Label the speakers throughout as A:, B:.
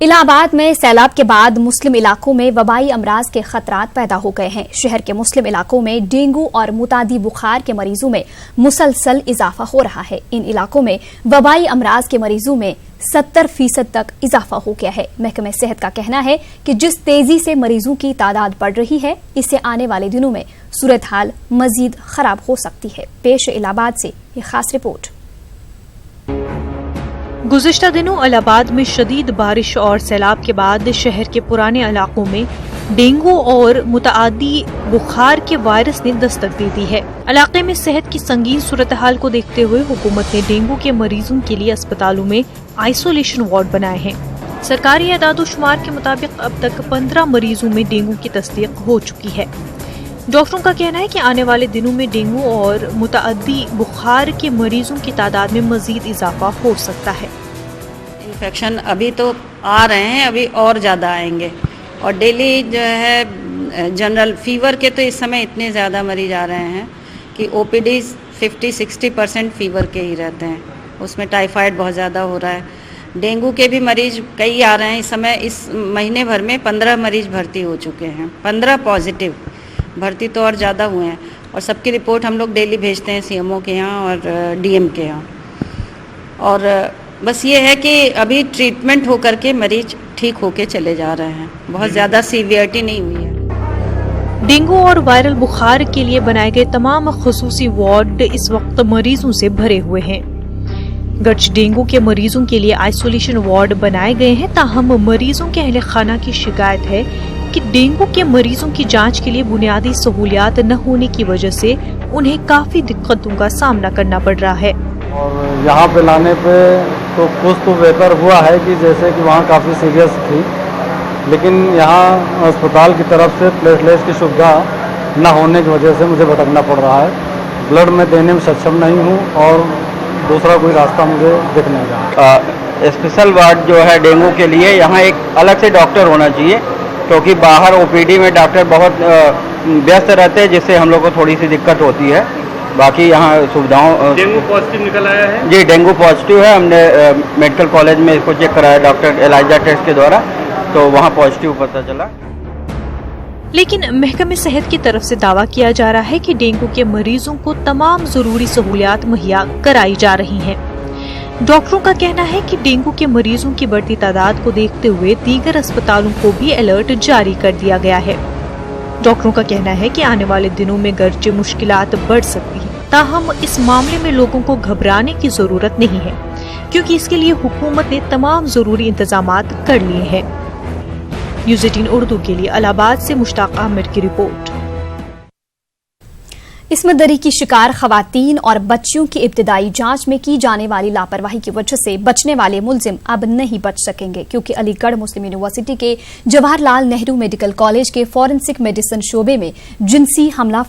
A: इलाहाबाद में सैलाब के बाद मुस्लिम इलाकों में वबाई अमराज के खतरात पैदा हो गए हैं। शहर के मुस्लिम इलाकों में डेंगू और मुतादी बुखार के मरीजों में मुसलसल इजाफा हो रहा है। इन इलाकों में वबाई अमराज के मरीजों में 70% तक इजाफा हो गया है। महकमे सेहत का कहना है कि जिस तेजी से मरीजों की तादाद बढ़ रही है, इससे आने वाले दिनों में सूरत हाल मजीद खराब हो सकती है। पेश इलाहाबाद से ये खास रिपोर्ट।
B: गुज़िश्ता दिनों इलाहाबाद में शदीद बारिश और सैलाब के बाद शहर के पुराने इलाकों में डेंगू और मुतादी बुखार के वायरस ने दस्तक दे दी है। इलाके में सेहत की संगीन सूरत हाल को देखते हुए हुकूमत ने डेंगू के मरीजों के लिए अस्पतालों में आइसोलेशन वार्ड बनाए हैं। सरकारी एदाद-ओ-शुमार के मुताबिक अब तक 15 मरीजों में डेंगू की तस्दीक हो चुकी है। डॉक्टरों का कहना है कि आने वाले दिनों में डेंगू और मुतादी बुखार के मरीजों की तादाद में मजीद इजाफा हो सकता है।
C: इन्फेक्शन अभी तो आ रहे हैं, अभी और ज़्यादा आएंगे। और डेली जो है जनरल फीवर के तो इस समय इतने ज़्यादा मरीज आ रहे हैं कि ओपीडी 50-60% फीवर के ही रहते हैं। उसमें टाइफाइड बहुत ज़्यादा हो रहा है। डेंगू के भी मरीज कई आ रहे हैं। इस समय इस महीने भर में 15 मरीज भर्ती हो चुके हैं। 15 पॉजिटिव, भर्ती तो और ज़्यादा हुए हैं। और सबकी रिपोर्ट हम लोग डेली भेजते हैं सीएमओ के यहाँ और डीएम के यहाँ। और बस ये है कि अभी ट्रीटमेंट होकर के मरीज ठीक होके चले जा रहे हैं। बहुत ज़्यादा सीवियरिटी नहीं हुई है।
B: डेंगू और वायरल बुखार के लिए बनाए गए तमाम खुसूसी वार्ड इस वक्त मरीजों से भरे हुए हैं। गर्च डेंगू के मरीजों के लिए आइसोलेशन वार्ड बनाए गए हैं, ताहम मरीजों के अहले खाना की शिकायत है कि डेंगू के मरीजों की जांच के लिए बुनियादी सहूलियात न होने की वजह से उन्हें काफी दिक्कतों का सामना करना पड़ रहा है।
D: और यहाँ पे लाने पे तो कुछ तो बेहतर हुआ है कि जैसे कि वहाँ काफ़ी सीरियस थी, लेकिन यहाँ अस्पताल की तरफ से प्लेटलेट्स की सुविधा न होने की वजह से मुझे भटकना पड़ रहा है। ब्लड में देने में सक्षम नहीं हूँ और दूसरा कोई रास्ता मुझे दिख नहीं रहा।
E: स्पेशल वार्ड जो है डेंगू के लिए, यहाँ एक अलग से डॉक्टर होना चाहिए, क्योंकि बाहर ओपीडी में डॉक्टर बहुत व्यस्त रहते हैं, जिससे हम लोग को थोड़ी सी दिक्कत होती है। बाकी यहाँ सुविधाओं।
F: डेंगू पॉजिटिव निकल आया है?
E: जी, डेंगू पॉजिटिव है। हमने मेडिकल कॉलेज में इसको चेक कराया डॉक्टर एलाइजा टेस्ट के द्वारा, तो वहाँ पॉजिटिव पता चला।
B: लेकिन महकमे सेहत की तरफ से दावा किया जा रहा है कि डेंगू के मरीजों को तमाम जरूरी सहूलियात मुहैया कराई जा रही हैं। डॉक्टरों का कहना है कि डेंगू के मरीजों की बढ़ती तादाद को देखते हुए दीगर अस्पतालों को भी अलर्ट जारी कर दिया गया है। डॉक्टरों का कहना है कि आने वाले दिनों में गर्चे मुश्किलात बढ़ सकती हैं, ताहम इस मामले में लोगों को घबराने की जरूरत नहीं है, क्योंकि इसके लिए हुकूमत ने तमाम जरूरी इंतजामात कर लिए हैं। न्यूज़ 18 उर्दू के लिए इलाहाबाद से मुश्ताक अहमद की रिपोर्ट।
A: इस्मत दरी की शिकार खवातीन और बच्चियों की इब्तिदाई जांच में की जाने वाली लापरवाही की वजह से बचने वाले मुलजिम अब नहीं बच सकेंगे, क्योंकि अलीगढ़ मुस्लिम यूनिवर्सिटी के जवाहरलाल नेहरू मेडिकल कॉलेज के फॉरेंसिक मेडिसिन शोबे में जिनसी हमला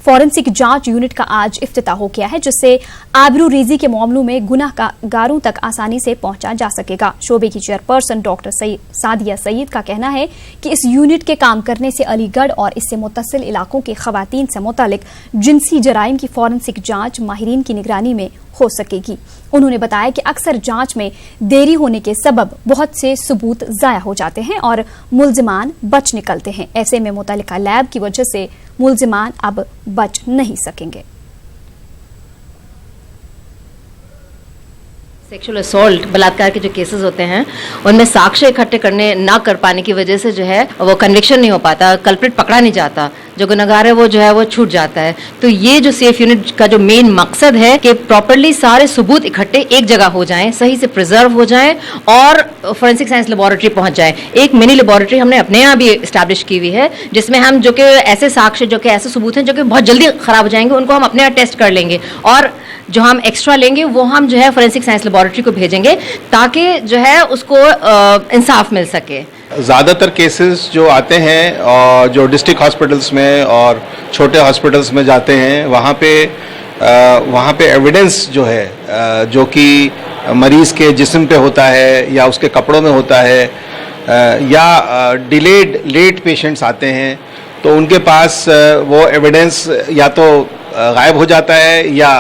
A: फॉरेंसिक जांच यूनिट का आज इफ्तिताह हो गया है, जिससे आबरूरेजी के मामलों में गुनाहगारों तक आसानी से पहुंचा जा सकेगा। शोबे की चेयरपर्सन डॉक्टर सादिया सईद का कहना है कि इस यूनिट के काम करने से अलीगढ़ और इससे मुत्तसिल इलाकों के खवातीन से मुतालिक जिनसी जराइम की फॉरेंसिक जांच माहिरीन की निगरानी में हो सकेगी। उन्होंने बताया कि अक्सर जांच में देरी होने के सबब बहुत से सबूत जाया हो जाते हैं और मुलजिमान बच निकलते हैं। ऐसे में मुतल्लिका लैब की वजह से मुलजिमान अब बच नहीं सकेंगे।
G: सेक्सुअल असॉल्ट, बलात्कार के जो केसेस होते हैं, उनमें साक्ष्य इकट्ठे करने ना कर पाने की वजह से जो है वो कन्विक्शन नहीं हो पाता, कल्प्रिट पकड़ा नहीं जाता, जो गुनहगार है वो जो है वो छूट जाता है। तो ये जो सेफ यूनिट का जो मेन मकसद है कि प्रॉपर्ली सारे सबूत इकट्ठे एक जगह हो जाएं, सही से प्रिजर्व हो जाएं और फॉरेंसिक साइंस लेबोरेटरी पहुंच जाए। एक मिनी लेबोरेटरी हमने अपने यहाँ भी इस्टेब्लिश की हुई है, जिसमें हम जो कि ऐसे साक्ष्य, जो कि ऐसे सबूत हैं जो कि बहुत जल्दी खराब हो जाएंगे, उनको हम अपने यहाँ टेस्ट कर लेंगे और जो हम एक्स्ट्रा लेंगे वो हम जो है फॉरेंसिक साइंस लेबोरेटरी को भेजेंगे, ताकि जो है उसको इंसाफ मिल सके।
H: ज़्यादातर केसेस जो आते हैं और जो डिस्ट्रिक्ट हॉस्पिटल्स में और छोटे हॉस्पिटल्स में जाते हैं, वहाँ पे एविडेंस जो है जो कि मरीज़ के जिस्म पे होता है या उसके कपड़ों में होता है, या लेट पेशेंट्स आते हैं, तो उनके पास वो एविडेंस या तो गायब हो जाता है या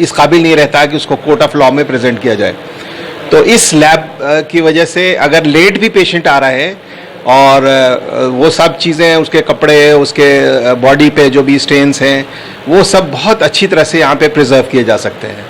H: इस काबिल नहीं रहता कि उसको कोर्ट ऑफ लॉ में प्रेजेंट किया जाए। तो इस लैब की वजह से अगर लेट भी पेशेंट आ रहा है और वो सब चीज़ें, उसके कपड़े, उसके बॉडी पे जो भी स्टेन्स हैं, वो सब बहुत अच्छी तरह से यहाँ पे प्रिजर्व किए जा सकते हैं।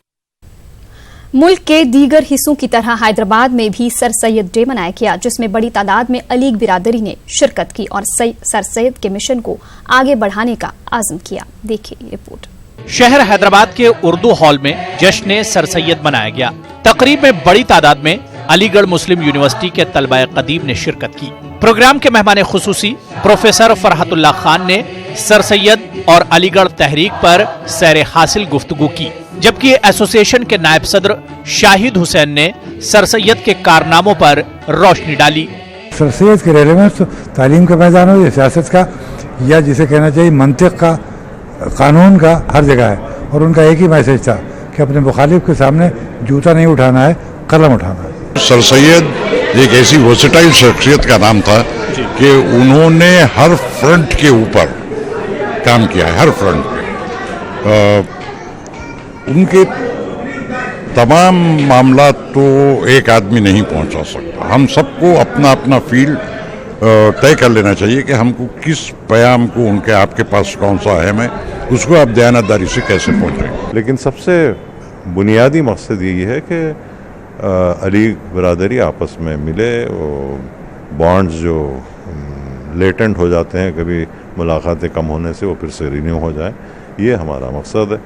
A: मुल्क के दीगर हिस्सों की तरह हैदराबाद में भी सर सैयद डे मनाया गया, जिसमें बड़ी तादाद में अलीग बिरादरी ने शिरकत की और सर सैयद के मिशन को आगे बढ़ाने का आज़म किया। देखिए रिपोर्ट।
F: शहर हैदराबाद के उर्दू हॉल में जश्न सर सैयद मनाया गया। तकरीब में बड़ी तादाद में अलीगढ़ मुस्लिम यूनिवर्सिटी के तलबा कदीम ने शिरकत की। प्रोग्राम के मेहमान खुसूसी प्रोफेसर फरहतुल्लाह खान ने सर सैयद और अलीगढ़ तहरीक पर सैर हासिल गुफ्तगू की, जबकि एसोसिएशन के नायब सदर शाहिद हुसैन ने सर सैयद के कारनामों पर रोशनी डाली।
I: सर सैयद के रेलेवेंस तो तालीम के मैदान हो या सियासत का या जिसे कहना चाहिए मंतिक का, कानून का, हर जगह है। और उनका एक ही मैसेज था कि अपने मुखालिफ के सामने जूता नहीं उठाना है, कलम उठाना है।
J: सर सैयद एक ऐसी वर्सेटाइल शख्सियत का नाम था कि उन्होंने हर फ्रंट के ऊपर काम किया है, हर फ्रंट पे। उनके तमाम मामला तो एक आदमी नहीं पहुंचा सकता। हम सबको अपना अपना फील्ड तय कर लेना चाहिए कि हमको किस प्याम को उनके आपके पास कौन सा अहम है, उसको आप दयानतदारी से कैसे पहुंचेंगे।
K: लेकिन सबसे बुनियादी मकसद यही है कि अली बरादरी आपस में मिले, बॉन्ड्स जो लेटेंट हो जाते हैं कभी मुलाकातें कम होने से, वो फिर से रिन्यू हो जाए, ये हमारा मकसद है।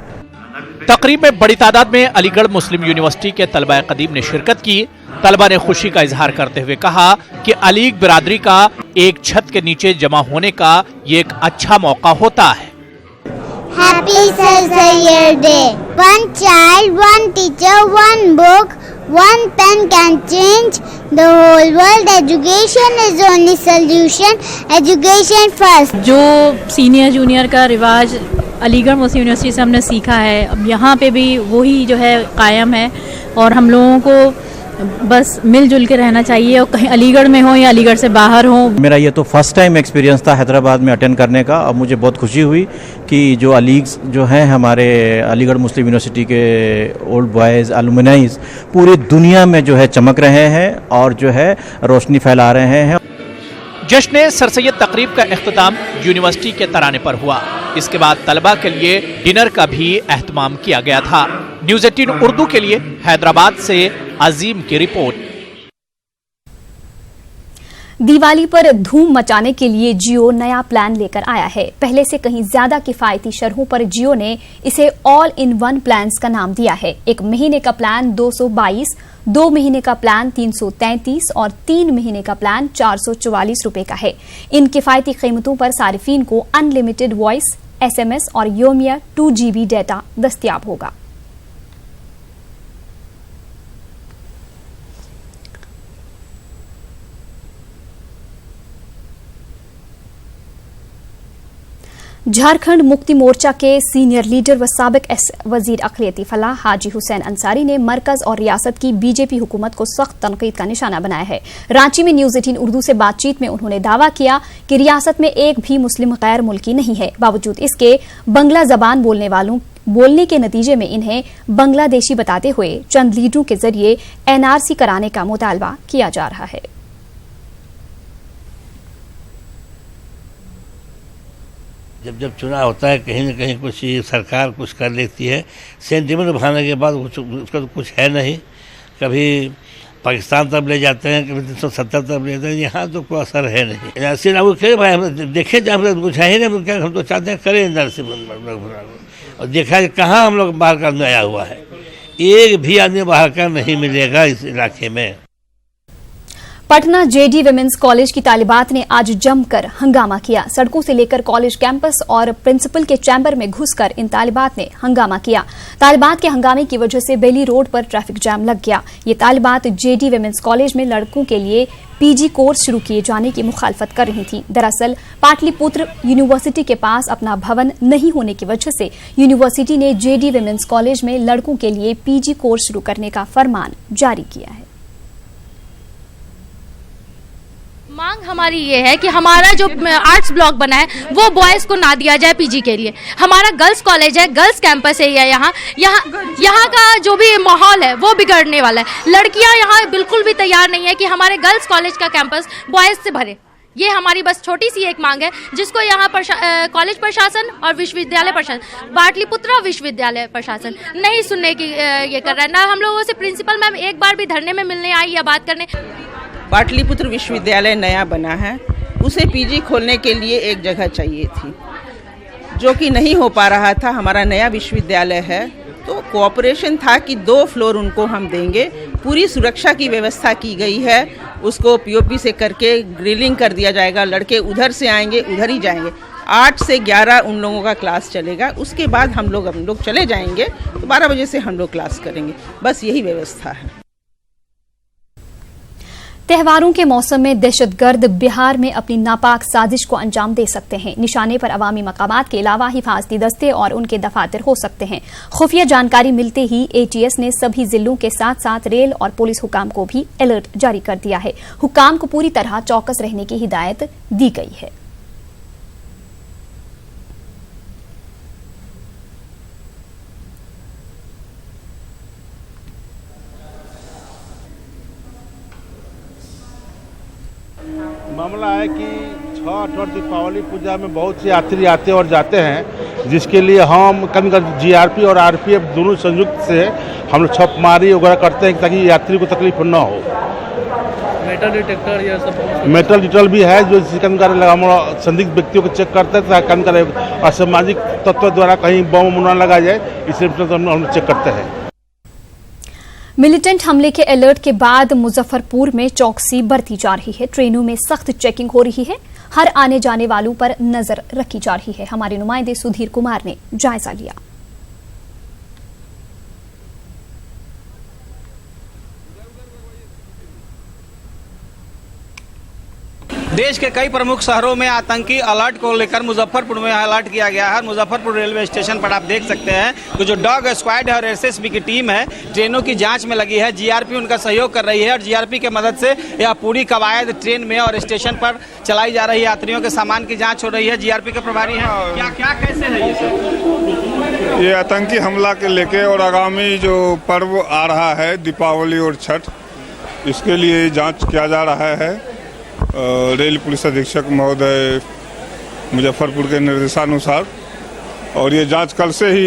F: तकरीब में बड़ी तादाद में अलीगढ़ मुस्लिम यूनिवर्सिटी के तलबा कदीम ने शिरकत की। तलबा ने खुशी का इजहार करते हुए कहा कि अलीग बिरादरी का एक छत के नीचे जमा होने का ये एक अच्छा मौका होता है।
L: Happy Sir Sayyid Day. One child, one teacher, one book, one pen can change the whole world. Education is only solution. Education first.
M: जो सीनियर जूनियर का रिवाज अलीगढ़ मुस्लिम यूनिवर्सिटी से हमने सीखा है, अब यहाँ पे भी वही जो है कायम है और हम लोगों को बस मिलजुल के रहना चाहिए, और कहीं अलीगढ़ में हो या अलीगढ़ से बाहर हो।
N: मेरा ये तो फर्स्ट टाइम एक्सपीरियंस था हैदराबाद में अटेंड करने का, और मुझे बहुत खुशी हुई कि जो अलीग्स जो हैं हमारे अलीगढ़ मुस्लिम यूनिवर्सिटी के ओल्ड बॉयज़ अलुमनाइज पूरी दुनिया में जो है चमक रहे हैं और जो है रोशनी फैला रहे हैं।
F: जश्न सर सैयद तकरीब का इख्तिताम यूनिवर्सिटी के तराने पर हुआ। इसके बाद तलबा के लिए डिनर का भी एहतमाम किया गया था। न्यूज़ 18 उर्दू के लिए हैदराबाद से अजीम की रिपोर्ट।
A: दिवाली पर धूम मचाने के लिए जियो नया प्लान लेकर आया है। पहले से कहीं ज्यादा किफायती शरहों पर जियो ने इसे ऑल इन वन प्लान्स का नाम दिया है। 1 महीने का प्लान 222, 2 महीने का प्लान 333 और 3 महीने का प्लान 444 रुपए का है। इन किफायती कीमतों पर सारिफीन को अनलिमिटेड वॉइस, SMS और योमिया 2 GB डेटा दस्तियाब होगा। झारखंड मुक्ति मोर्चा के सीनियर लीडर व साबिक वजीर अक़लियती फलाह हाजी हुसैन अंसारी ने मरकज और रियासत की बीजेपी हुकूमत को सख्त तनकीद का निशाना बनाया है। रांची में न्यूज़ 18 उर्दू से बातचीत में उन्होंने दावा किया कि रियासत में एक भी मुस्लिम गैर मुल्की नहीं है। बावजूद इसके बांग्ला जबान बोलने के नतीजे में इन्हें बांग्लादेशी बताते हुए चंद लीडरों के जरिए NRC कराने का मुतालबा किया जा रहा है।
O: जब चुनाव होता है कहीं न कहीं कुछ सरकार कुछ कर लेती है, सेंटिमेंट उभारने के बाद उसका तो कुछ है नहीं। कभी पाकिस्तान तब ले जाते हैं, कभी 370 तब ले जाते हैं, यहाँ तो कोई असर है नहीं। ऐसे ना वो भाई हम देखे जब कुछ है ही नहीं, क्या हम तो चाहते हैं करें नरसिंह, और देखा कि कहाँ हम लोग बाहर का आया हुआ है, एक भी आदमी बाहर का नहीं मिलेगा इस इलाके में।
A: पटना JD विमेंस कॉलेज की तालिबात ने आज जमकर हंगामा किया। सड़कों से लेकर कॉलेज कैंपस और प्रिंसिपल के चैम्बर में घुसकर इन तालिबात ने हंगामा किया। तालिबात के हंगामे की वजह से बेली रोड पर ट्रैफिक जाम लग गया। ये तालिबात JD विमेंस कॉलेज में लड़कों के लिए PG कोर्स शुरू किए जाने की मुखालफत कर रही थी। दरअसल पाटलिपुत्र यूनिवर्सिटी के पास अपना भवन नहीं होने की वजह से यूनिवर्सिटी ने JD विमेंस कॉलेज में लड़कों के लिए PG कोर्स शुरू करने का फरमान जारी किया है।
P: मांग हमारी ये है कि हमारा जो आर्ट्स ब्लॉक बना है वो बॉयज़ को ना दिया जाए पीजी के लिए। हमारा गर्ल्स कॉलेज है, गर्ल्स कैंपस है यहाँ का जो भी माहौल है वो बिगड़ने वाला है। लड़कियाँ यहाँ बिल्कुल भी तैयार नहीं है कि हमारे गर्ल्स कॉलेज का कैंपस बॉयज़ से भरे। ये हमारी बस छोटी सी एक मांग है जिसको यहाँ कॉलेज प्रशासन और विश्वविद्यालय प्रशासन, पाटलिपुत्रा विश्वविद्यालय प्रशासन नहीं सुनने की ये कर रहा है। ना हम लोगों से प्रिंसिपल मैम एक बार भी धरने में मिलने आई या बात करने।
Q: पाटलिपुत्र विश्वविद्यालय नया बना है, उसे पीजी खोलने के लिए एक जगह चाहिए थी जो कि नहीं हो पा रहा था। हमारा नया विश्वविद्यालय है तो कोऑपरेशन था कि 2 फ्लोर उनको हम देंगे। पूरी सुरक्षा की व्यवस्था की गई है, उसको पीओपी से करके ग्रिलिंग कर दिया जाएगा। लड़के उधर से आएंगे उधर ही जाएंगे। 8 से 11 उन लोगों का क्लास चलेगा, उसके बाद हम लोग चले जाएंगे तो 12 बजे से हम लोग क्लास करेंगे। बस यही व्यवस्था है।
A: त्योहारों के मौसम में दहशतगर्द बिहार में अपनी नापाक साजिश को अंजाम दे सकते हैं। निशाने पर अवामी मकामात के अलावा हिफाजती दस्ते और उनके दफातर हो सकते हैं। खुफिया जानकारी मिलते ही एटीएस ने सभी जिलों के साथ साथ रेल और पुलिस हुकाम को भी अलर्ट जारी कर दिया है। हुकाम को पूरी तरह चौकस रहने की हिदायत दी गई है।
R: मामला है कि छठ और दीपावली पूजा में बहुत से यात्री आते और जाते हैं, जिसके लिए हम कभी जीआरपी और आरपीएफ दोनों संयुक्त से हम लोग छापेमारी वगैरह करते हैं ताकि यात्री को तकलीफ न हो।
S: मेटल डिटेक्टर या सब
R: मेटल डिटेक्टर भी है जो हम संदिग्ध व्यक्तियों को चेक करते हैं। असामाजिक तत्व द्वारा कहीं बम न लगाया जाए इसलिए हम चेक करते हैं।
A: मिलिटेंट हमले के अलर्ट के बाद मुजफ्फरपुर में चौकसी बरती जा रही है। ट्रेनों में सख्त चेकिंग हो रही है। हर आने जाने वालों पर नजर रखी जा रही है। हमारे नुमाइंदे सुधीर कुमार ने जायजा लिया।
T: देश के कई प्रमुख शहरों में आतंकी अलर्ट को लेकर मुजफ्फरपुर में अलर्ट किया गया है। मुजफ्फरपुर रेलवे स्टेशन पर आप देख सकते हैं कि जो डॉग स्क्वाड है और एसएसबी की टीम है ट्रेनों की जांच में लगी है। जीआरपी उनका सहयोग कर रही है और जीआरपी की मदद से यह पूरी कवायद ट्रेन में और स्टेशन पर चलाई जा रही है। यात्रियों के सामान की जाँच हो रही है। जीआरपी के प्रभारी हैं, क्या कैसे है ये सब?
U: ये आतंकी हमला के लेके और आगामी जो पर्व आ रहा है दीपावली और छठ, इसके लिए जाँच किया जा रहा है। रेल पुलिस अधीक्षक महोदय मुजफ्फरपुर के निर्देशानुसार, और ये जांच कल से ही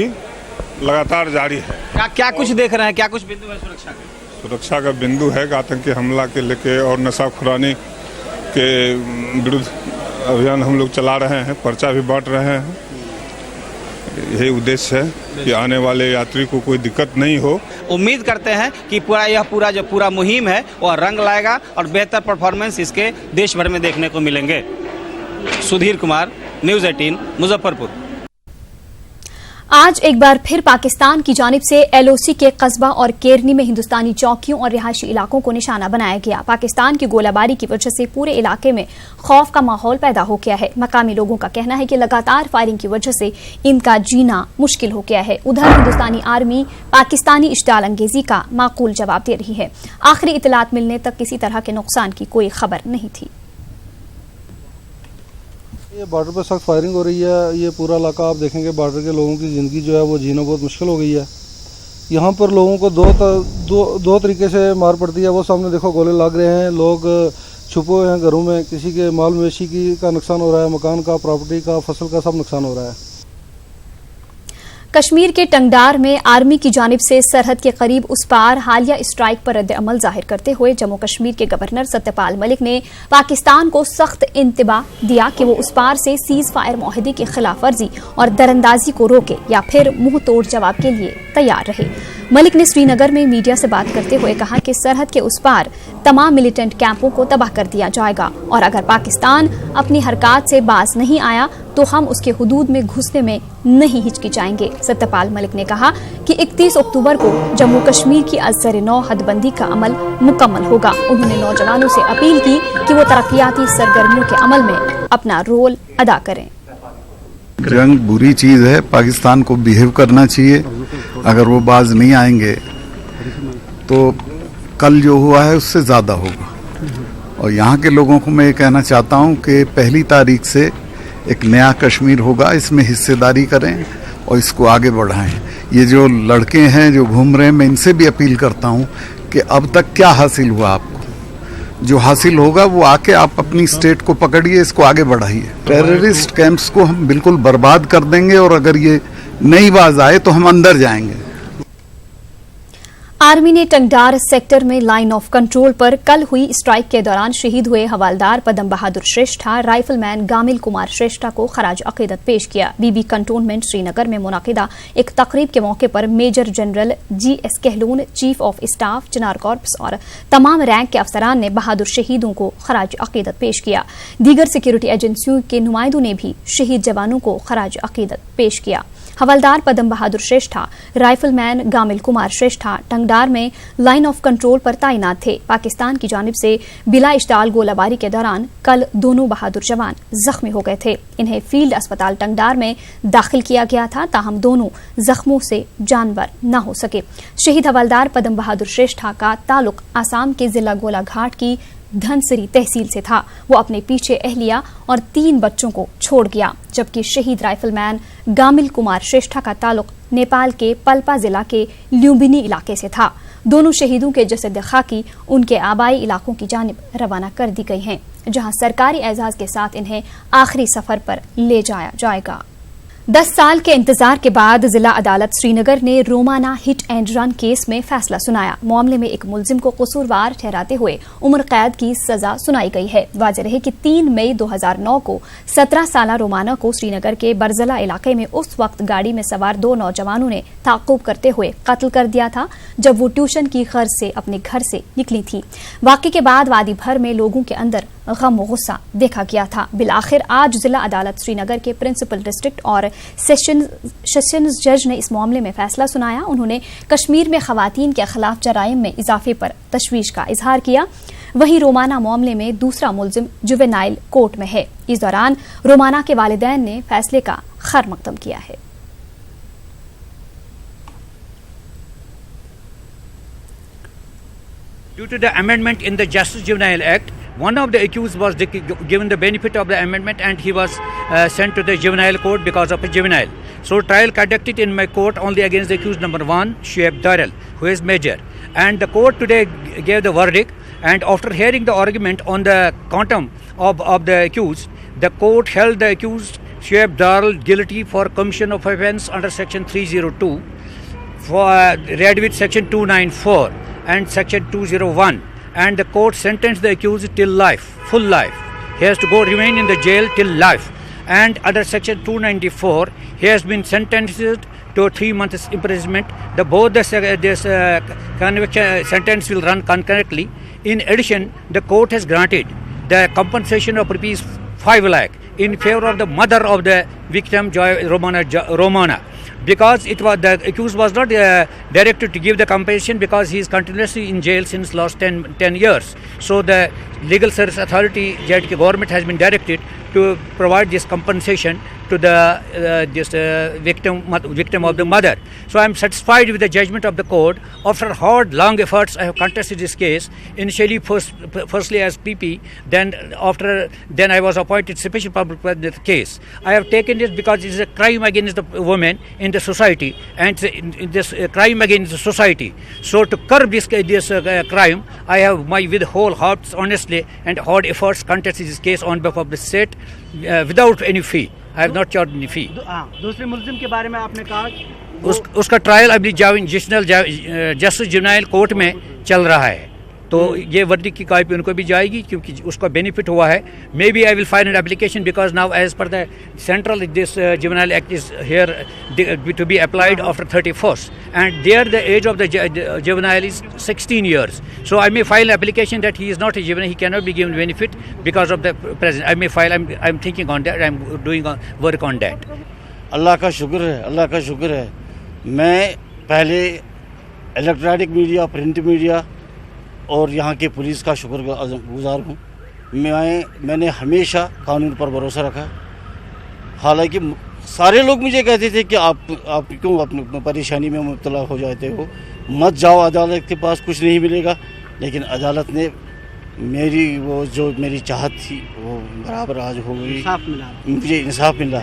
U: लगातार जारी है।
T: क्या कुछ देख रहे हैं, क्या कुछ बिंदु है सुरक्षा के?
U: सुरक्षा का बिंदु है कि आतंकी हमला के लेके और नशाखुरानी के विरुद्ध अभियान हम लोग चला रहे हैं, पर्चा भी बांट रहे हैं। यही उद्देश्य है कि आने वाले यात्री को कोई दिक्कत नहीं हो।
T: उम्मीद करते हैं कि पूरा मुहिम है वह रंग लाएगा और बेहतर परफॉर्मेंस इसके देश भर में देखने को मिलेंगे। सुधीर कुमार, न्यूज़ 18, मुजफ्फरपुर।
A: आज एक बार फिर पाकिस्तान की जानिब से एलओसी के कस्बा और केरनी में हिंदुस्तानी चौकियों और रिहायशी इलाकों को निशाना बनाया गया। पाकिस्तान की गोलाबारी की वजह से पूरे इलाके में खौफ का माहौल पैदा हो गया है। मकामी लोगों का कहना है कि लगातार फायरिंग की वजह से इनका जीना मुश्किल हो गया है। उधर हिंदुस्तानी आर्मी पाकिस्तानी इश्ताल अंगेजी का माकूल जवाब दे रही है। आखिरी इतलात मिलने तक किसी तरह के नुकसान की कोई खबर नहीं थी।
V: ये बॉर्डर पर सख्त फायरिंग हो रही है। ये पूरा इलाका आप देखेंगे, बॉर्डर के लोगों की ज़िंदगी जो है वो जीना बहुत मुश्किल हो गई है। यहाँ पर लोगों को दो तरीके से मार पड़ती है। वो सामने देखो गोले लग रहे हैं, लोग छुपे हुए हैं घरों में, किसी के माल मवेशी का नुकसान हो रहा है, मकान का, प्रॉपर्टी का, फसल का सब नुकसान हो रहा है।
A: कश्मीर के टंगडार में आर्मी की जानिब से सरहद के करीब उस पार हालिया स्ट्राइक पर रद्द अमल जाहिर करते हुए जम्मू कश्मीर के गवर्नर सत्यपाल मलिक ने पाकिस्तान को सख्त इंतबाह दिया कि वो उस पार से सीज फायर माहदे की खिलाफ वर्जी और दरअंदाजी को रोके या फिर मुंह तोड़ जवाब के लिए तैयार रहे। मलिक ने श्रीनगर में मीडिया से बात करते हुए कहा कि सरहद के उस पार तमाम मिलिटेंट कैंपों को तबाह कर दिया जाएगा और अगर पाकिस्तान अपनी हरकत से बाज नहीं आया तो हम उसके हुदूद में घुसने में नहीं हिचकिचाएंगे। सत्यपाल मलिक ने कहा कि 31 अक्टूबर को जम्मू कश्मीर की अज़र-ए-नौ हदबंदी का अमल मुकम्मल होगा। उन्होंने नौजवानों से अपील की कि वो तरक्याती सरगर्मियों के अमल में अपना रोल अदा करें।
W: जंग बुरी चीज़ है, पाकिस्तान को बिहेव करना चाहिए। अगर वो बाज नहीं आएंगे तो कल जो हुआ है उससे ज़्यादा होगा। और यहाँ के लोगों को मैं ये कहना चाहता हूँ कि 1 तारीख से एक नया कश्मीर होगा, इसमें हिस्सेदारी करें और इसको आगे बढ़ाएं। ये जो लड़के हैं जो घूम रहे हैं, मैं इनसे भी अपील करता हूँ कि अब तक क्या हासिल हुआ आपको, जो हासिल होगा वो आके आप अपनी स्टेट को पकड़िए, इसको आगे बढ़ाइए। टेररिस्ट कैंप्स को हम बिल्कुल बर्बाद कर देंगे और अगर ये नई बाज आए तो हम अंदर जाएंगे।
A: आर्मी ने टंगडार सेक्टर में लाइन ऑफ कंट्रोल पर कल हुई स्ट्राइक के दौरान शहीद हुए हवालदार पदम बहादुर श्रेष्ठा, राइफलमैन गामिल कुमार श्रेष्ठा को खराज अकीदत पेश किया। बीबी कंटोनमेंट श्रीनगर में मुनाकिदा एक तकरीब के मौके पर major general GS Kahlon, chief of staff, Chinar corps और तमाम रैंक के अफसरान ने बहादुर शहीदों को खराज अकीदत पेश किया। दीगर सिक्योरिटी एजेंसियों के नुमाइंदों ने भी शहीद जवानों को खराज अकीदत पेश किया। हवलदार पदम बहादुर श्रेष्ठा, राइफलमैन गामिल कुमार श्रेष्ठा टंगडार में लाइन ऑफ कंट्रोल पर तैनात थे। पाकिस्तान की जानिब से बिला इश्ताल गोलाबारी के दौरान कल दोनों बहादुर जवान जख्मी हो गए थे। इन्हें फील्ड अस्पताल टंगडार में दाखिल किया गया था, ताहम दोनों जख्मों से जानवर न हो सके। शहीद हवलदार पदम बहादुर श्रेष्ठा का ताल्लुक आसाम के जिला गोलाघाट की धनसिरी तहसील से था। वो अपने पीछे अहलिया और 3 बच्चों को छोड़ गया, जबकि शहीद राइफलमैन गामिल कुमार श्रेष्ठा का ताल्लुक नेपाल के पल्पा जिला के ल्यूम्बिनी इलाके से था। दोनों शहीदों के जसद खाकी उनके आबाई इलाकों की जानिब रवाना कर दी गई हैं, जहां सरकारी एजाज के साथ इन्हें आखिरी सफर पर ले जाया जाएगा। 10 साल के इंतजार के बाद जिला अदालत श्रीनगर ने Romana hit and run case में फैसला सुनाया। मामले में एक मुलजिम को कसूरवार ठहराते हुए उम्र कैद की सजा सुनाई गई है। वाज़ेह रहे कि 3 मई 2009 को 17 साला रोमाना को श्रीनगर के बरजला इलाके में उस वक्त गाड़ी में सवार 2 नौजवानों ने ताक़ुब करते हुए कत्ल कर दिया था, जब वो ट्यूशन की खर्च से अपने घर से निकली थी। वाक़े के बाद वादी भर में लोगों के अंदर गम और गुस्सा देखा गया था। बिलाखिर आज जिला अदालत श्रीनगर के प्रिंसिपल डिस्ट्रिक्ट और सेशंस जज ने इस मामले में फैसला सुनाया। उन्होंने कश्मीर में खवातीन के खिलाफ जराइम में इजाफे पर तशवीश का इजहार किया। वहीं रोमाना मामले में दूसरा मुलजिम जुवेनाइल कोर्ट में है। इस दौरान रोमाना के वालिदैन ने फैसले का खैर मकदम किया है।
C: Due to the amendment in the Justice Juvenile Act, one of the accused was given the benefit of the amendment and he was sent to the juvenile court because of a juvenile. So trial conducted in my court only against the accused number 1, Shoaib Darrell, who is major. And the court today gave the verdict, and after hearing the argument on the quantum of the accused, the court held the accused Shoaib Darrell guilty for commission of offence under section 302, for read with section 294 and section 201, and the court sentenced the accused till life, full life. He has to remain in the jail till life. And under section 294, he has been sentenced to 3 months imprisonment. Both this conviction sentence will run concurrently. In addition, the court has granted the compensation of rupees 5 lakh in favor of the mother of the victim, Joy Romana. Because it was the accused was not directed to give the compensation because he is continuously in jail since last 10 years. So the legal service authority, JTK government, has been directed to provide this compensation to the victim of the mother. So I am satisfied with the judgment of the court. After hard, long efforts, I have contested this case. Initially, firstly as PP, then I was appointed special public prosecutor in the case. I have taken this because it is a crime against the women in the society, and this crime against the society. So to curb this crime, I have with whole heart, honestly, and hard efforts contested this case on behalf of the state without any fee. I have not charged any fee. दूसरे मुल्जिम के बारे में आपने कहा उसका trial अभी justice juvenile court में चल रहा है, तो ये वर्दी की कॉपी उनको भी जाएगी क्योंकि उसका बेनिफिट हुआ है. Maybe I will file an application because now as per the central this juvenile act is here to be applied after 31st and there the age of the juvenile is 16 years. So I may file an application that he is not a juvenile, he cannot be given benefit because of the present. I may file, I'm thinking on that, I'm doing work on that.
D: अल्लाह का शुक्र है, अल्लाह का शुक्र है. मैं पहले electronic media, print media और यहाँ के पुलिस का शुक्रगुजार हूँ. मैंने हमेशा कानून पर भरोसा रखा. हालांकि सारे लोग मुझे कहते थे कि आप क्यों अपनी परेशानी में मुब्तला हो जाते हो, मत जाओ अदालत के पास, कुछ नहीं मिलेगा. लेकिन अदालत ने मेरी वो जो मेरी चाहत थी वो बराबर आज हो गई, मुझे इंसाफ मिला।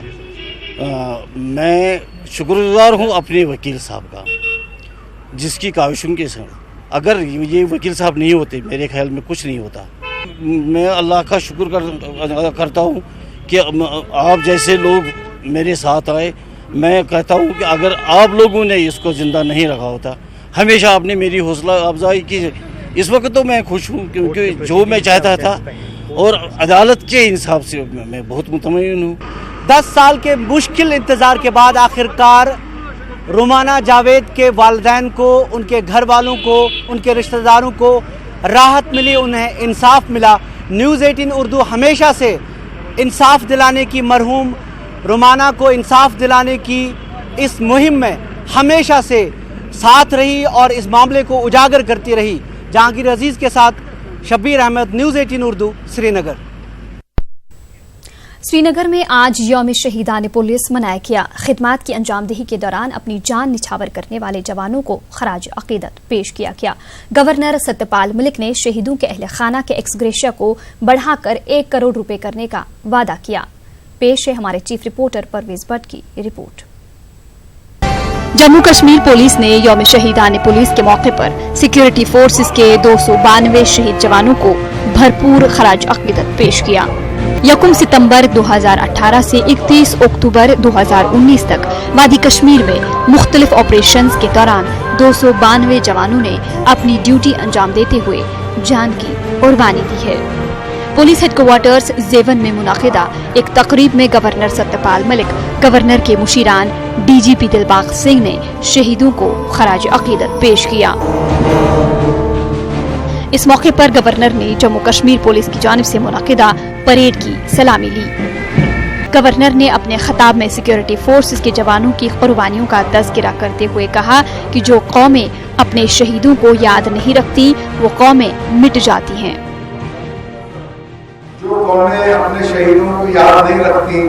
D: मैं शुक्रगुजार हूँ अपने वकील साहब का, जिसकी काविशों के साथ अगर ये वकील साहब नहीं होते मेरे ख्याल में कुछ नहीं होता। मैं अल्लाह का शुक्र करता हूँ कि आप जैसे लोग मेरे साथ आए। मैं कहता हूँ कि अगर आप लोगों ने इसको ज़िंदा नहीं रखा होता, हमेशा आपने मेरी हौसला अफजाई की। इस वक्त तो मैं खुश हूँ क्योंकि जो मैं चाहता था और अदालत के इंसाफ से मैं बहुत मुतमईन हूँ।
B: 10 साल के मुश्किल इंतज़ार के बाद आखिरकार रुमाना जावेद के वालिदैन को, उनके घर वालों को, उनके रिश्तेदारों को राहत मिली, उन्हें इंसाफ मिला। न्यूज़ 18 उर्दू हमेशा से इंसाफ दिलाने की, मरहूम रुमाना को इंसाफ दिलाने की इस मुहिम में हमेशा से साथ रही और इस मामले को उजागर करती रही। जहांगीर अजीज़ के साथ शब्बीर अहमद, न्यूज़ 18 उर्दू, श्रीनगर।
A: श्रीनगर में आज यौम शहीदान पुलिस मनाया गया। खिदमत की अंजामदेही के दौरान अपनी जान निछावर करने वाले जवानों को खराज अकीदत पेश किया गया। गवर्नर सत्यपाल मलिक ने शहीदों के अहले खाना के एक्सग्रेशिया को बढ़ाकर 1 करोड़ रुपए करने का वादा किया। पेश है हमारे चीफ रिपोर्टर परवेज भट्ट की रिपोर्ट। जम्मू कश्मीर पुलिस ने यौम शहीदान पुलिस के मौके पर सिक्योरिटी फोर्सेस के 292 शहीद जवानों को भरपूर खराज अकीदत पेश किया। 1 सितंबर 2018 से 31 अक्टूबर 2019 तक वादी कश्मीर में मुख्तलिफ ऑपरेशंस के दौरान 292 जवानों ने अपनी ड्यूटी अंजाम देते हुए जान की कुर्बानी दी है। पुलिस हेडक्वार्टर्स जेवन में मुनाकिदा एक तकरीब में गवर्नर सत्यपाल मलिक, गवर्नर के मुशीरान डीजीपी दिलबाग सिंह ने शहीदों को खराज अकीदत पेश किया। इस मौके पर गवर्नर ने जम्मू कश्मीर पुलिस की जानिब से मुनाकिदा परेड की सलामी ली। गवर्नर ने अपने खिताब में सिक्योरिटी फोर्सेस के जवानों की कुर्बानियों का तज़किरा करते हुए कहा कि जो कौमें अपने शहीदों को याद नहीं रखती वो कौमें मिट जाती हैं।
W: जो कौमें अपने शहीदों को याद नहीं रखती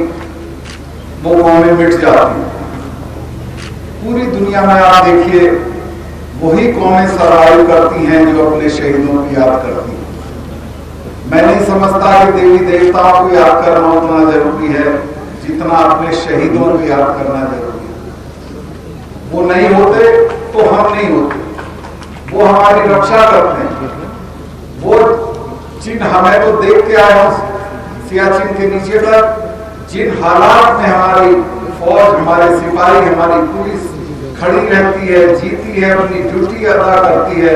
W: वो कौमें मिट जाती। पूरी दुनिया में आप देखिए वही कौमें सर्वाइव करती हैं जो अपने शहीदों को याद करती हैं। मैं नहीं समझता कि देवी देवताओं को याद करना उतना जरूरी है जितना अपने शहीदों को याद करना जरूरी है। वो नहीं होते तो हम नहीं होते, वो हमारी रक्षा करते हैं। वो जिन हमें तो देख के आए हो सियाचिन के नीचे तक, जिन हालात में हमारी फौज, हमारे सिपाही, हमारी पुलिस खड़ी रहती है, जीती है, अपनी ड्यूटी अदा करती है,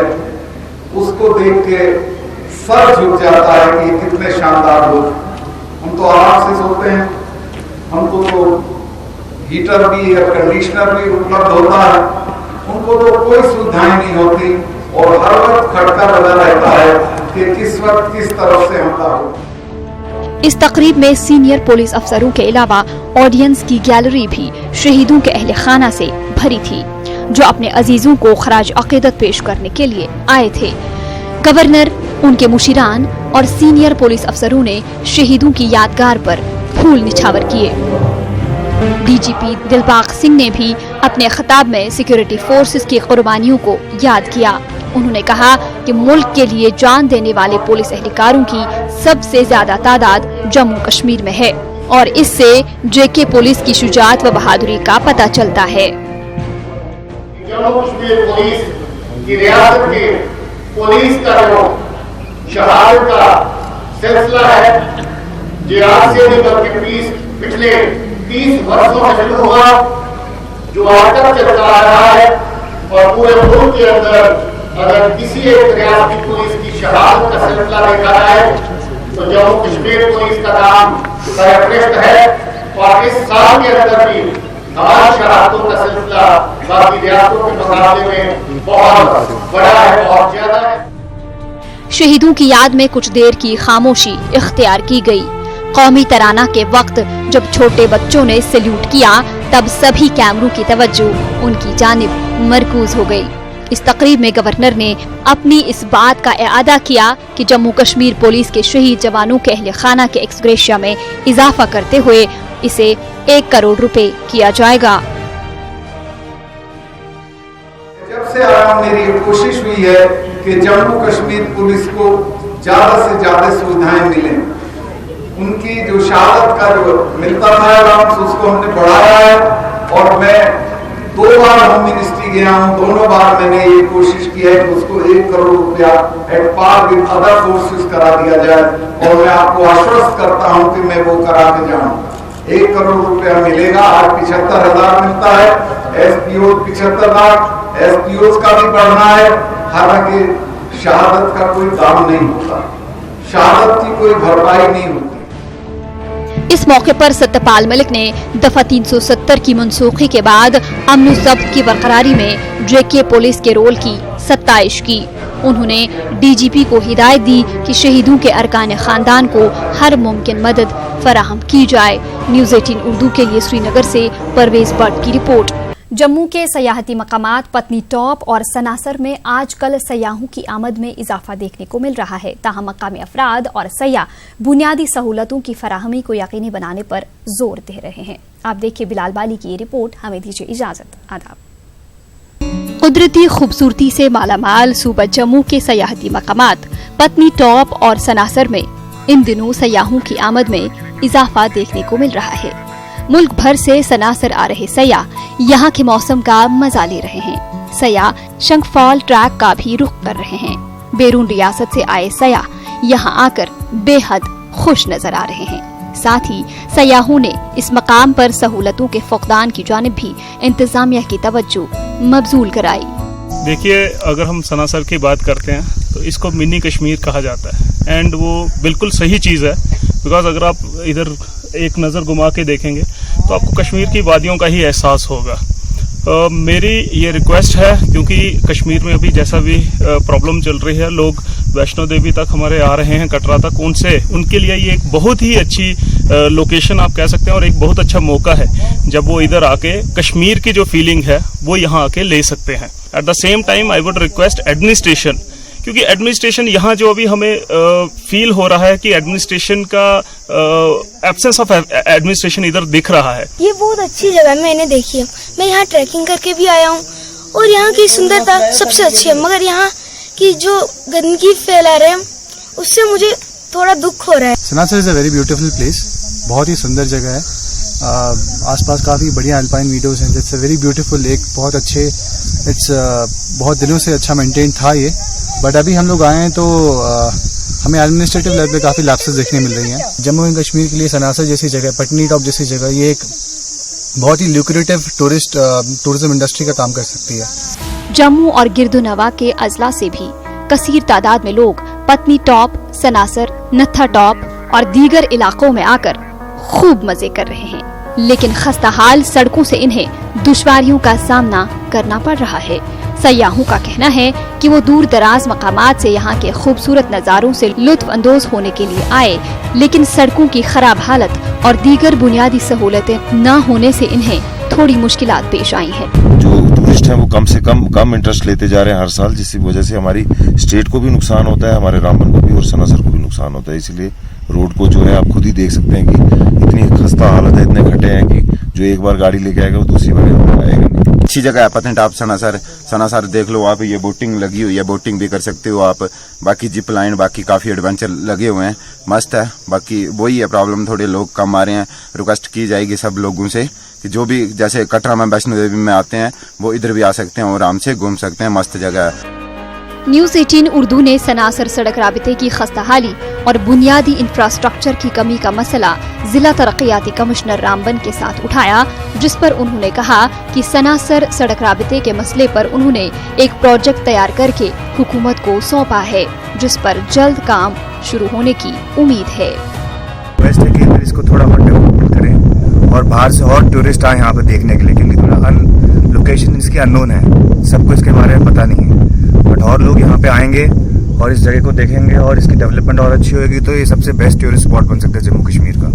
W: उसको देख के सर झुक जाता है कि ये कितने शानदार लोग। हम तो आराम से सोते हैं, हमको तो हीटर भी, एयर कंडीशनर भी उपलब्ध होता है, उनको तो कोई सुविधाएं नहीं होती और हर वक्त खटका लगा रहता है कि किस वक्त किस तरफ से हमला हो।
A: इस तकरीब में सीनियर पुलिस अफसरों के अलावा ऑडियंस की गैलरी भी शहीदों के अहले खाना से भरी थी, जो अपने अजीजों को खराज अकीदत पेश करने के लिए आए थे। गवर्नर, उनके मुशीरान और सीनियर पुलिस अफसरों ने शहीदों की यादगार पर फूल निछावर किए। डीजीपी दिलबाग सिंह ने भी अपने खिताब में सिक्योरिटी फोर्सेस की कुर्बानियों को याद किया। उन्होंने कहा कि मुल्क के लिए जान देने वाले पुलिस एहलकारों की सबसे ज्यादा तादाद जम्मू कश्मीर में है और इससे जेके पुलिस की शुजाअत व बहादुरी का पता चलता है।
E: जम्मू कश्मीर पुलिस की रियासत के पुलिस का जो शहादत का सिलसिला है, जो आज से नहीं बल्कि पिछले 30 वर्षों में शुरू हुआ, जो आज तक चलता आ रहा है और पूरे मुल्क के अंदर अगर किसी एक रियासती पुलिस की शहादत का सिलसिला देखा जाए तो जम्मू कश्मीर पुलिस का नाम सर्वश्रेष्ठ है और इस साल के अंदर भी हमारी शहादतों का सिलसिला बाकी रियासतों के मुकाबले में बहुत बड़ा है, बहुत ज्यादा है।
A: शहीदों की याद में कुछ देर की खामोशी इख्तियार की गई। कौमी तराना के वक्त जब छोटे बच्चों ने सैल्यूट किया तब सभी कैमरों की तवज्जो उनकी जानिब मरकूज हो गई। इस तकरीब में गवर्नर ने अपनी इस बात का इआदा किया कि जम्मू कश्मीर पुलिस के शहीद जवानों के अहले खाना के एक्सग्रेशिया में इजाफा करते हुए इसे 1 करोड़ रुपए किया जाएगा।
W: जब से आराम मेरी कोशिश हुई है कि जम्मू कश्मीर पुलिस को ज़्यादा से ज़्यादा सुविधाएं मिलें। उनकी जो शहादत का जो मिलता था अलाउंस उसको हमने बढ़ाया है, और मैं 2 बार होम मिनिस्ट्री गया हूँ, दोनों बार मैंने ये कोशिश की है कि उसको 1 करोड़ रुपया at par with other forces करा दिया जाए, और मैं आपको आश्वस्त करता हूँ कि मैं वो करा के जाऊँगा। 1 करोड़ रुपया मिलेगा। आज 75,000 मिलता है, SPO 75 लाख, SPOs का भी बढ़ना है। हालांकि शहादत का कोई दाम नहीं होता, शहादत की कोई भरपाई नहीं होती।
A: इस मौके पर सत्यपाल मलिक ने दफा 370 की मनसूखी के बाद अमन ज़ब्त की बरकरारी में JK पुलिस के रोल की सत्ताइश की। उन्होंने DGP को हिदायत दी कि शहीदों के अरकान खानदान को हर मुमकिन मदद फराहम की जाए। न्यूज़ 18 उर्दू के लिए श्रीनगर से परवेज भट्ट की रिपोर्ट। जम्मू के सयाहती मकामात पत्नी टॉप और सनासर में आजकल सयाहों की आमद में इजाफा देखने को मिल रहा है। ताहम मकामी अफराद और सयाह बुनियादी सहूलतों की फराहमी को यकीनी बनाने पर जोर दे रहे हैं। आप देखिए बिलाल बाली की ये रिपोर्ट। हमें दीजिए इजाजत। आदाब। कुदरती खूबसूरती से मालामाल सूबा जम्मू के सयाहती मकामात पत्नी टॉप और सनासर में इन दिनों सयाहों की आमद में इजाफा देखने को मिल रहा है। मुल्क भर से सनासर आ रहे सयाह यहाँ के मौसम का मजा ले रहे हैं। सयाह शंखफॉल ट्रैक का भी रुख कर रहे हैं। बैरून रियासत से आए सयाह यहाँ आकर बेहद खुश नजर आ रहे हैं। साथ ही सयाहों ने इस मकाम पर सहूलतों के फुकदान की जानिब भी इंतजामिया की तवज्जो मबजूल कराई।
G: देखिए, अगर हम सनासर की बात करते हैं तो इसको मिनी कश्मीर कहा जाता है, एंड वो बिल्कुल सही चीज़ है। बिकॉज अगर आप इधर एक नज़र घुमा के देखेंगे तो आपको कश्मीर की वादियों का ही एहसास होगा। मेरी ये रिक्वेस्ट है, क्योंकि कश्मीर में अभी जैसा भी प्रॉब्लम चल रही है, लोग वैष्णो देवी तक हमारे आ रहे हैं, कटरा तक, उनके लिए ये एक बहुत ही अच्छी लोकेशन आप कह सकते हैं, और एक बहुत अच्छा मौका है जब वो इधर आके कश्मीर की जो फीलिंग है वो यहाँ आके ले सकते हैं। At the same time I would request administration, क्योंकि एडमिनिस्ट्रेशन यहाँ जो अभी हमें फील हो रहा है कि एडमिनिस्ट्रेशन का एब्सेंस ऑफ एडमिनिस्ट्रेशन इधर दिख रहा है।
H: ये बहुत अच्छी जगह मैंने देखी है। मैं यहाँ ट्रैकिंग करके भी आया हूँ और यहाँ की सुंदरता सबसे अच्छी है, मगर यहाँ की जो गंदगी फैला रहे हैं उससे मुझे थोड़ा दुख हो रहा है।
I: Sanasar is a very beautiful place, बहुत ही सुंदर जगह है। आसपास काफ़ी बढ़िया अल्पाइन मीडोज हैं। It's a very beautiful lake, बहुत अच्छे, इट्स बहुत दिनों से अच्छा मेंटेन था ये, बट अभी हम लोग आए हैं तो हमें एडमिनिस्ट्रेटिव लेवल पे काफ़ी लैप्सेस देखने मिल रही हैं। जम्मू एंड कश्मीर के लिए सनासर जैसी जगह, पटनी टॉप जैसी जगह, ये एक बहुत ही ल्यूक्रेटिव टूरिज्म इंडस्ट्री का काम कर सकती है।
A: जम्मू और गिरदुनवा के अजला से भी कसीर तादाद में लोग पत्नी टॉप, सनासर, नत्था टॉप और दीगर इलाकों में आकर खूब मजे कर रहे हैं, लेकिन खस्ताहाल सड़कों से इन्हें दुश्वारियों का सामना करना पड़ रहा है। सयाहों का कहना है कि वो दूर दराज मकामात से यहाँ के खूबसूरत नज़ारों से लुत्फ अंदोज होने के लिए आए, लेकिन सड़कों की खराब हालत और दीगर बुनियादी सहूलतें न होने से इन्हें थोड़ी मुश्किलात पेश आई हैं।
X: जो टूरिस्ट हैं वो कम से कम इंटरेस्ट लेते जा रहे हैं हर साल, जिसकी वजह से हमारी स्टेट को भी नुकसान होता है, हमारे रामबन को भी और सनासर को भी नुकसान होता है। इसलिए रोड को जो है आप खुद ही देख सकते हैं कि इतनी खस्ता हालत है, इतने खड्डे हैं कि जो एक बार गाड़ी लेके आएगा वो दूसरी बार आएगा नहीं।
Y: अच्छी जगह है पत्नी टॉप सनासर देख लो आप, ये बोटिंग लगी हुई है, बोटिंग भी कर सकते हो आप, बाकी जिप लाइन, बाकी काफ़ी एडवेंचर लगे हुए हैं, मस्त है। बाकी वही है प्रॉब्लम, थोड़े लोग कम आ रहे हैं। रिक्वेस्ट की जाएगी सब लोगों से कि जो भी जैसे कटरा में वैष्णो देवी में आते हैं वो इधर भी आ सकते हैं और आराम से घूम सकते हैं, मस्त जगह है।
A: न्यूज़ 18 उर्दू ने सनासर सड़क राबते की खस्ताहाली और बुनियादी इंफ्रास्ट्रक्चर की कमी का मसला जिला तरक्याती कमिश्नर रामबन के साथ उठाया, जिस पर उन्होंने कहा कि सनासर सड़क राबते के मसले पर उन्होंने एक प्रोजेक्ट तैयार करके हुकूमत को सौंपा है, जिस पर जल्द काम शुरू होने की उम्मीद है।
Z: वेस्ट है कि इसको थोड़ा और डेवलपमेंट करें और बाहर से और टूरिस्ट आए यहाँ पे देखने के लिए, क्योंकि थोड़ा लोकेशन इसकी अननोन है, सबको इसके बारे में पता नहीं है, बट और लोग यहाँ पे आएंगे और इस जगह को देखेंगे और इसकी डेवलपमेंट और अच्छी होगी तो ये सबसे बेस्ट टूरिस्ट स्पॉट बन सकता है जम्मू कश्मीर का।